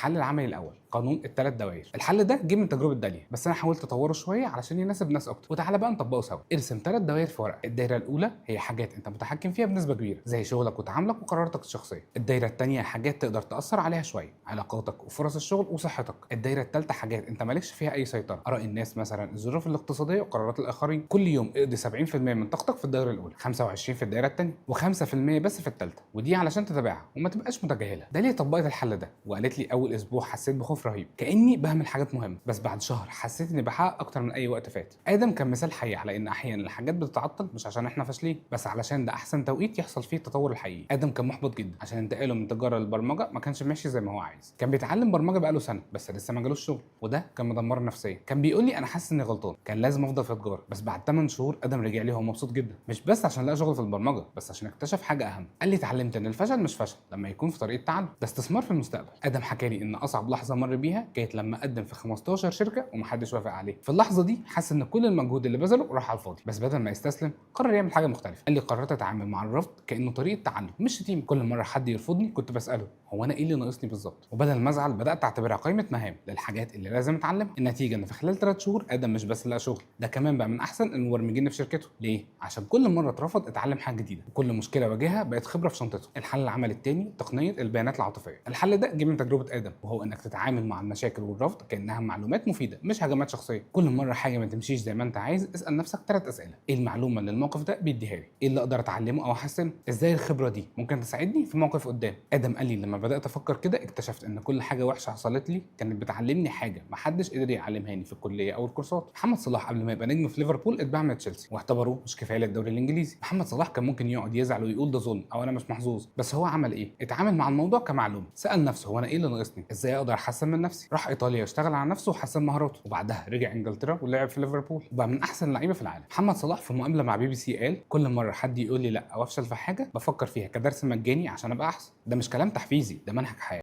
الحل العملي الاول قانون الثلاث دوائر. الحل ده جه من تجربه داليا، بس انا حاولت اطوره شويه علشان يناسب ناس اكتر، وتعالى بقى نطبقه سوا. ارسم ثلاث دوائر في ورقه. الدايره الاولى هي حاجات انت متحكم فيها بنسبه كبيره زي شغلك وتعاملك وقراراتك الشخصيه. الدايره الثانيه حاجات تقدر تاثر عليها شويه، علاقاتك وفرص الشغل وصحتك. الدايره الثالثه حاجات انت مالكش فيها اي سيطره، اراء الناس مثلا، الظروف الاقتصاديه وقرارات الاخرين. كل يوم اقضي 70% من طاقتك في الدايره الاولى، 25 في الدايره الثانيه، و5% بس في الثالثه، ودي علشان تتابعها وما تبقاش متجاهلها. داليا طبقت الحل ده وقالت لي اول اسبوع حسيت بخوف رهيب كاني بهمل حاجات مهمه، بس بعد شهر حسيت اني بحقق اكتر من اي وقت فات. ادم كان مثال حي على ان احيانا الحاجات بتتعطل مش عشان احنا فاشلين، بس علشان ده احسن توقيت يحصل فيه التطور الحقيقي. ادم كان محبط جدا عشان انتقاله من تجاره للبرمجه ما كانش ماشي زي ما هو عايز. كان بيتعلم برمجه بقاله سنه بس لسه ما جالوش شغل، وده كان مدمره نفسيا. كان بيقول لي انا حاسس اني غلطان، كان لازم افضل في تجاره. بس بعد 8 شهور ادم رجع لي وهو مبسوط جدا، مش بس عشان لقى شغل في البرمجه، بس عشان اكتشف حاجه اهم. قال لي اتعلمت ان الفشل مش فشل لما يكون في طريق التعلم، ده استثمار في المستقبل. ادم حكى لي ان اصعب لحظه مر بيها كانت لما قدم في 15 شركه ومحدش وافق عليه. في اللحظه دي حس ان كل المجهود اللي بذله راح على الفاضي، بس بدل ما يستسلم قرر يعمل حاجه مختلفه. قال لي قررت اتعامل مع الرفض كانه طريقه تعلم مش شتيمه. كل مره حد يرفضني كنت بساله هو انا ايه اللي ناقصني بالظبط، وبدل ما ازعل بدات اعتبرها قائمه مهام للحاجات اللي لازم اتعلمها. النتيجه ان في خلال 3 شهور ادم مش بس لقى شغل، ده كمان بقى من احسن المبرمجين في شركته. ليه؟ عشان كل مره اترفض اتعلم حاجه جديده، وكل مشكله واجهها بقت خبره في شنطته. الحل العملي الثاني تقنيه البيانات العاطفيه. الحل ده جه من تجربه ادم، وهو انك تتعامل مع المشاكل والرفض كانها معلومات مفيده مش هجمات شخصيه. كل مره حاجه ما تمشيش زي ما انت عايز اسال نفسك 3 اسئله: ايه المعلومه اللي الموقف ده بيديها لي؟ ايه اللي اقدر اتعلمه او احسنه؟ ازاي الخبره دي ممكن تساعدني في موقف قدام؟ ادم قال لي لما بدات افكر كده اكتشفت ان كل حاجه وحشه حصلت لي كانت بتعلمني حاجه محدش قدر يعلمهاني في الكليه او الكورسات. محمد صلاح قبل ما يبقى نجم في ليفربول اتباع من تشيلسي واعتبروه مش كفايه للدوري الانجليزي. محمد صلاح كان ممكن يقعد يزعل ويقول ده ظلم او انا مش محظوظ، بس هو عمل ايه؟ اتعامل مع الموضوع كمعلومه. سال نفسه هو انا ايه اللي ناقصني؟ ازاي اقدر احسن من نفسي؟ راح ايطاليا يشتغل على نفسه وحسن مهاراته، وبعدها رجع انجلترا ولعب في ليفربول وبقى من احسن اللعيبه في العالم. محمد صلاح في مقابله مع BBC قال كل مره حد يقول لي لا او افشل في حاجه بفكر فيها كدرس مجاني عشان ابقى احسن. ده مش كلام تحفيزي، ده منهج حياه.